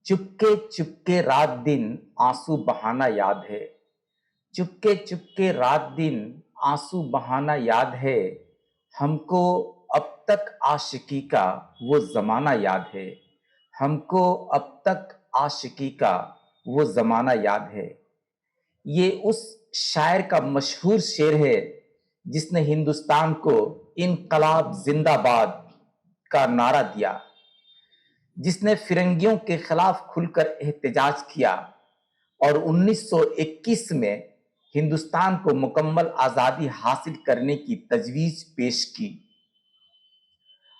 चुपके चुपके रात दिन आंसू बहाना याद है। चुपके चुपके रात दिन आंसू बहाना याद है। हमको अब तक आशिकी का वो जमाना याद है। हमको अब तक आशिकी का वो जमाना याद है। ये उस शायर का मशहूर शेर है जिसने हिंदुस्तान को इनकलाब जिंदाबाद का नारा दिया, जिसने फिरंगियों के खिलाफ खुलकर एहतजाज किया और 1921 में हिंदुस्तान को मुकम्मल आजादी हासिल करने की तजवीज पेश की।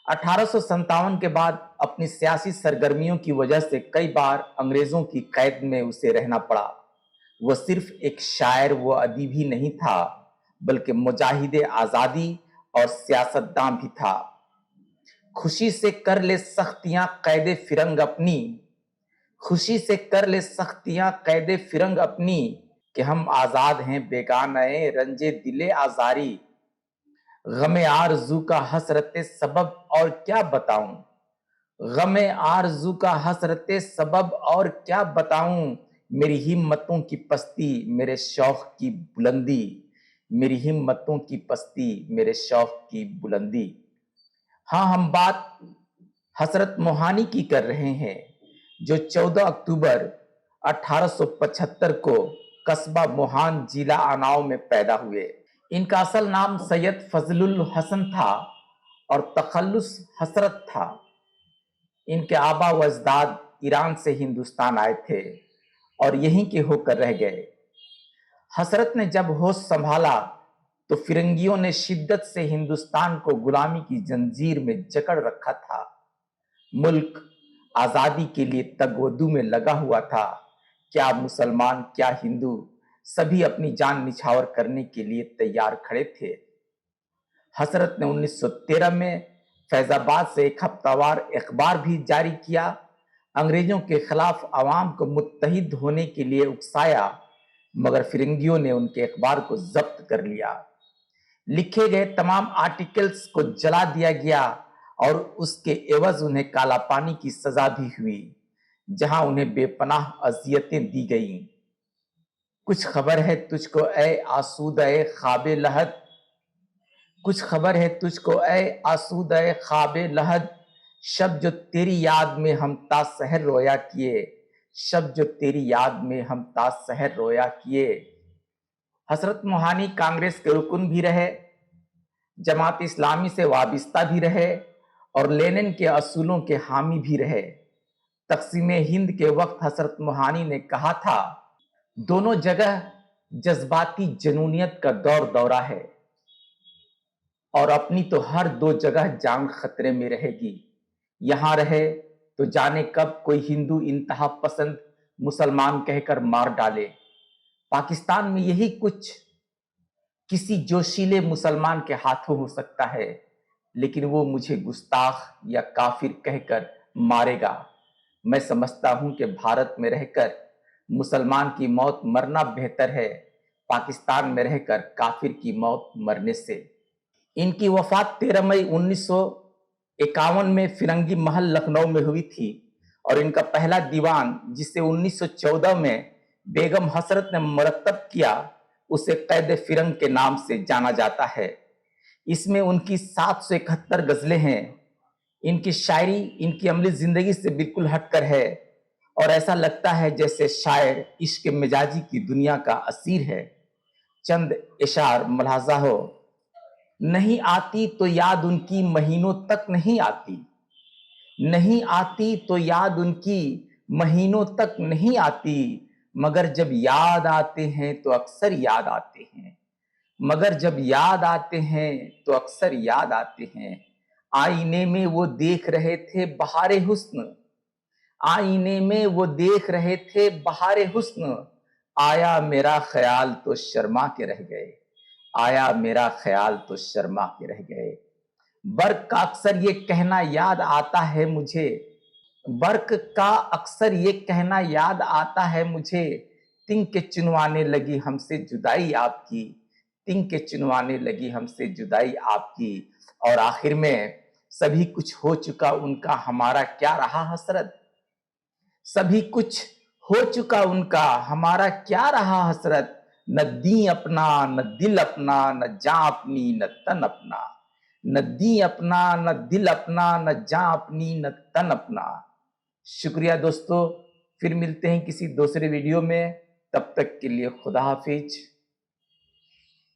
1857 के बाद अपनी सियासी सरगर्मियों की वजह से कई बार अंग्रेजों की कैद में उसे रहना पड़ा। वह सिर्फ एक शायर व अदीब ही नहीं था, बल्कि मुजाहिदे आजादी और सियासतदान भी था। खुशी से कर ले सख्तियां कैदे फिरंग अपनी, खुशी से कर ले सख्तियां कैदे फिरंग अपनी, कि हम आजाद हैं बेगाने रंजे दिले आजारी। गमे आरज़ू का हसरते सबब और क्या बताऊं, गमे आरज़ू का हसरते सबब और क्या बताऊं। मेरी हिम्मतों की पस्ती मेरे शौक की बुलंदी, मेरी हिम्मतों की पस्ती मेरे शौक की बुलंदी। हाँ, हम बात हसरत मोहानी की कर रहे हैं, जो 14 अक्टूबर 1875 को कस्बा मोहान जिला अनाव में पैदा हुए। इनका असल नाम सैयद फजलुल हसन था और तखल्लुस हसरत था। इनके आबा व अजदाद ईरान से हिंदुस्तान आए थे और यहीं के होकर रह गए। हसरत ने जब होश संभाला तो फिरंगियों ने शिद्दत से हिंदुस्तान को गुलामी की जंजीर में जकड़ रखा था। मुल्क आजादी के लिए तगवदू में लगा हुआ था। क्या मुसलमान क्या हिंदू, सभी अपनी जान निछावर करने के लिए तैयार खड़े थे। हसरत ने 1913 में फैजाबाद से एक हफ्तावार अखबार भी जारी किया। अंग्रेजों के खिलाफ अवाम को मुत्तहिद होने के लिए उकसाया, मगर फिरंगियों ने उनके अखबार को जब्त कर लिया। लिखे गए तमाम आर्टिकल्स को जला दिया गया और उसके एवज उन्हें काला पानी की सजा भी हुई, जहां उन्हें बेपनाह अजियतें दी गईं। कुछ खबर है तुझको ऐ आसूदे ख्वाबे लहद, कुछ खबर है तुझको ऐ आसूदे ख्वाबे लहद, शब जो तेरी याद में हम ता सहर रोया किए, शब जो तेरी याद में हम ता सहर रोया किए। हसरत मोहानी कांग्रेस के रुकन भी रहे, जमात इस्लामी से वाबिस्ता भी रहे और लेनिन के असूलों के हामी भी रहे। तकसीम हिंद के वक्त हसरत मोहानी ने कहा था, दोनों जगह जज्बाती जनूनियत का दौर दौरा है और अपनी तो हर दो जगह जान खतरे में रहेगी। यहां रहे तो जाने कब कोई हिंदू इंतहा पसंद मुसलमान कहकर मार डाले। पाकिस्तान में यही कुछ किसी जोशीले मुसलमान के हाथों हो सकता है, लेकिन वो मुझे गुस्ताख या काफिर कहकर मारेगा। मैं समझता हूं कि भारत में रहकर मुसलमान की मौत मरना बेहतर है, पाकिस्तान में रहकर काफिर की मौत मरने से। इनकी वफात 13 मई 1951 में फिरंगी महल लखनऊ में हुई थी और इनका पहला दीवान, जिसे 1914 में बेगम हसरत ने मुरतब किया, उसे कैद फिरंग के नाम से जाना जाता है। इसमें उनकी 771 गजलें हैं। इनकी शायरी इनकी अमली जिंदगी से बिल्कुल हटकर है और ऐसा लगता है जैसे शायर इश्क मिजाजी की दुनिया का असीर है। चंद इशार मलाजा हो, नहीं आती तो याद उनकी महीनों तक नहीं आती, नहीं आती तो याद उनकी महीनों तक नहीं आती, मगर जब याद आते हैं तो अक्सर याद आते हैं, मगर जब याद आते हैं तो अक्सर याद आते हैं। आईने में वो देख रहे थे बहारे हुस्न, आईने में वो देख रहे थे बहारे हुस्न, आया मेरा ख्याल तो शर्मा के रह गए, आया मेरा ख्याल तो शर्मा के रह गए। बर्क का अक्सर ये कहना याद आता है मुझे, बर्क का अक्सर ये कहना याद आता है मुझे, तिंग के चुनवाने लगी हमसे जुदाई आपकी, तिंग के चुनवाने लगी हमसे जुदाई आपकी। और आखिर में, सभी कुछ हो चुका उनका हमारा क्या रहा हसरत, सभी कुछ हो चुका उनका, हमारा क्या रहा हसरत। न दी अपना न दिल अपना, न जान अपनी न तन अपना। न दी अपना न दिल अपना, न जान अपनी न तन अपना। शुक्रिया दोस्तों, फिर मिलते हैं किसी दूसरे वीडियो में। तब तक के लिए खुदा हाफिज।